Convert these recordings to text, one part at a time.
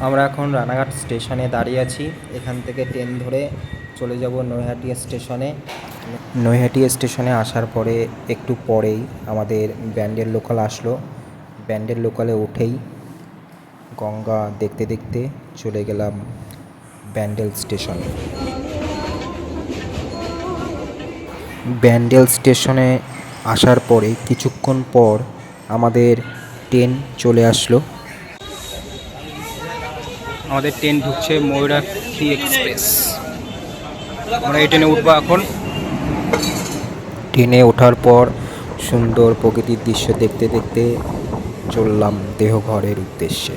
আমরা এখন রানাঘাট স্টেশনে দাঁড়িয়ে আছি। এখান থেকে ট্রেন ধরে চলে যাব নৈহাটি স্টেশনে। নৈহাটি স্টেশনে আসার পরে একটু পরেই আমাদের ব্যান্ডেল লোকাল আসলো। ব্যান্ডেল লোকালে উঠেই গঙ্গা দেখতে দেখতে চলে গেলাম ব্যান্ডেল স্টেশনে। ব্যান্ডেল স্টেশনে আসার পরে কিছুক্ষণ পর আমাদের ট্রেন চলে আসলো। আমাদের ট্রেন ঢুকছে ময়ূরাক্ষী এক্সপ্রেস। আমরা এই ট্রেনে উঠবো এখন। ট্রেনে ওঠার পর সুন্দর প্রকৃতির দৃশ্য দেখতে দেখতে চললাম দেহঘরের উদ্দেশ্যে।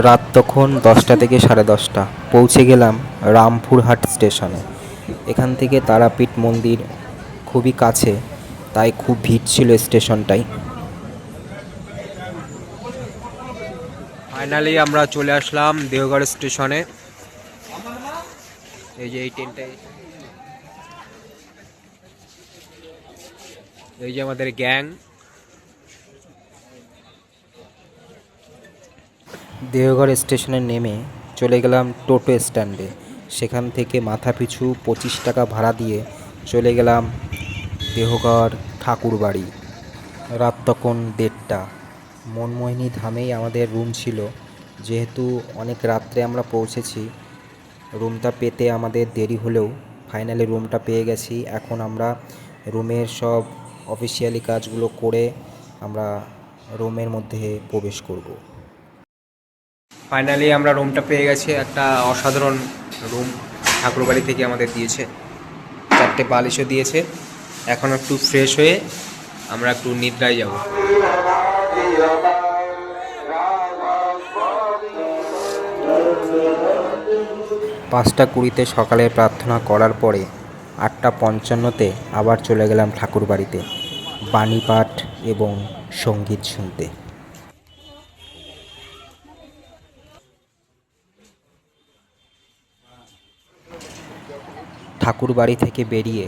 রাত তখন 10টা থেকে 10:30। পৌঁছে গেলাম রামপুরহাট স্টেশনে। এখান থেকে তারাপীঠ মন্দির খুবই কাছে, তাই খুব ভিড় ছিল স্টেশনটায়। ফাইনালি আমরা চলে আসলাম দেওঘর স্টেশনে। এই যে এই ট্রেনটাই, এই যে আমাদের গ্যাং। দেওঘর স্টেশনে নেমে চলে গেলাম টোটো স্ট্যান্ডে। সেখান থেকে মাথাপিছু 25 টাকা ভাড়া দিয়ে চলে গেলাম দেওঘর ঠাকুরবাড়ি। রাত তখন 1:30। মনমোহিনী ধামেই আমাদের রুম ছিল। যেহেতু অনেক রাত্রে আমরা পৌঁছেছি, রুমটা পেতে আমাদের দেরি হলেও ফাইনালি রুমটা পেয়ে গেছি। এখন আমরা রুমের সব অফিসিয়ালি কাজগুলো করে আমরা রুমের মধ্যে প্রবেশ করব। ফাইনালি আমরা রুমটা পেয়ে গেছি। একটা অসাধারণ রুম ঠাকুরবাড়ি থেকে আমাদের দিয়েছে। 4টে বালিশও দিয়েছে। এখন একটু ফ্রেশ হয়ে আমরা একটু নিদ্রায় যাব। 5:20 সকালের প্রার্থনা করার পরে 8:55 আবার চলে গেলাম ঠাকুরবাড়িতে বাণী পাঠ এবং সঙ্গীত শুনতে। ঠাকুরবাড়ি থেকে বেরিয়ে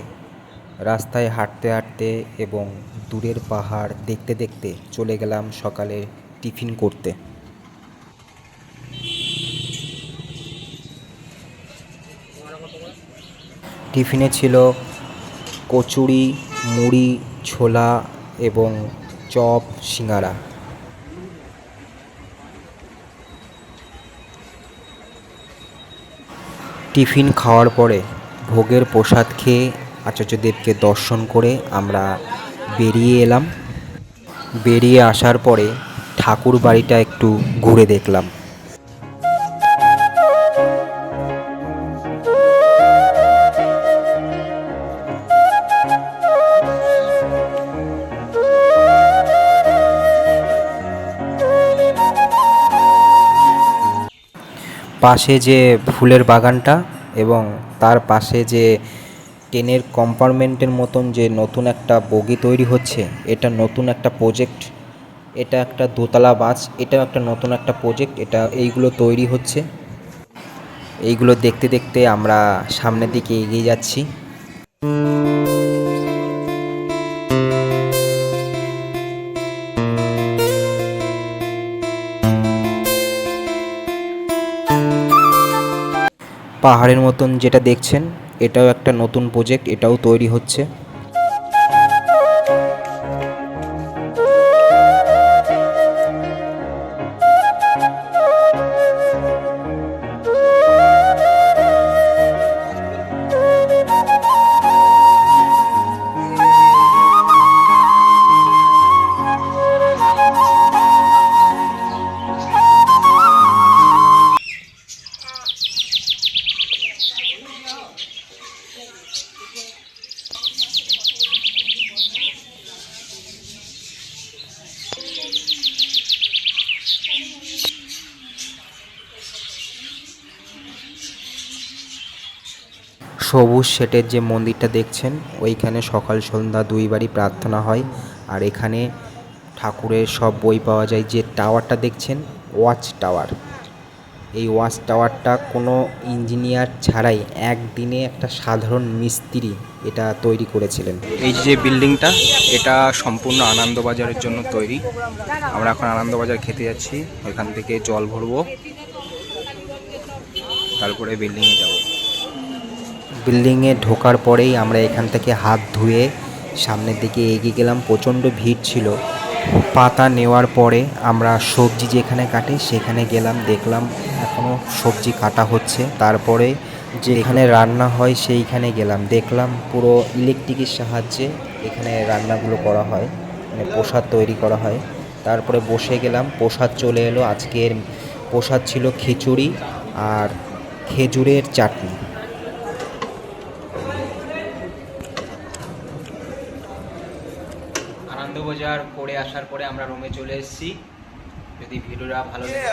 রাস্তায় হাঁটতে হাঁটতে এবং দূরের পাহাড় দেখতে দেখতে চলে গেলাম সকালে টিফিন করতে। টিফিনে ছিল কচুরি, মুড়ি, ছোলা এবং চপ, সিঙ্গারা। টিফিন খাওয়ার পরে ভোগের প্রসাদ খেয়ে আচার্যদেবকে দর্শন করে আমরা বেরিয়ে এলাম। বেরিয়ে আসার পরে ঠাকুর বাড়িটা একটু ঘুরে দেখলাম। পাশে যে ফুলের বাগানটা এবং তার পাশে যে ট্রেনের কম্পার্টমেন্টের মতন যে নতুন একটা বগি তৈরি হচ্ছে, এটা নতুন একটা প্রজেক্ট। এটা একটা দোতলা বাস, এটাও একটা নতুন একটা প্রজেক্ট। এইগুলো তৈরি হচ্ছে। এইগুলো দেখতে দেখতে আমরা সামনের দিকে এগিয়ে যাচ্ছি। পাহাড়ের মতন যেটা দেখছেন, এটাও একটা নতুন প্রজেক্ট, এটাও তৈরি হচ্ছে। সবুজ শেটের যে মন্দিরটা দেখছেন, ওইখানে সকাল সন্ধ্যা 2বারই প্রার্থনা হয়। আর এখানে ঠাকুরের সব বই পাওয়া যায়। যে টাওয়ারটা দেখছেন, ওয়াচ টাওয়ার, এই ওয়াচ টাওয়ারটা কোনো ইঞ্জিনিয়ার ছাড়াই একদিনে একটা সাধারণ মিস্ত্রি এটা তৈরি করেছিলেন। এই যে বিল্ডিংটা, এটা সম্পূর্ণ আনন্দবাজারের জন্য তৈরি। আমরা এখন আনন্দবাজার খেতে যাচ্ছি, ওইখান থেকে জল ভরবো, তারপরে বিল্ডিংয়ে যাব। বিল্ডিংয়ে ঢোকার পরেই আমরা এখান থেকে হাত ধুয়ে সামনের দিকে এগিয়ে গেলাম। প্রচণ্ড ভিড় ছিল। পাতা নেওয়ার পরে আমরা সবজি যেখানে কাটে সেখানে গেলাম, দেখলাম এখনও সবজি কাটা হচ্ছে। তারপরে যেখানে রান্না হয় সেইখানে গেলাম, দেখলাম পুরো ইলেকট্রিকের সাহায্যে এখানে রান্নাগুলো করা হয়, মানে প্রসাদ তৈরি করা হয়। তারপরে বসে গেলাম, প্রসাদ চলে এলো। আজকের প্রসাদ ছিল খিচুড়ি আর খেজুরের চাটনি। আনন্দবাজার করে আসার পরে আমরা রুমে চলে এসেছি। যদি ভিডিওটা ভালো লাগে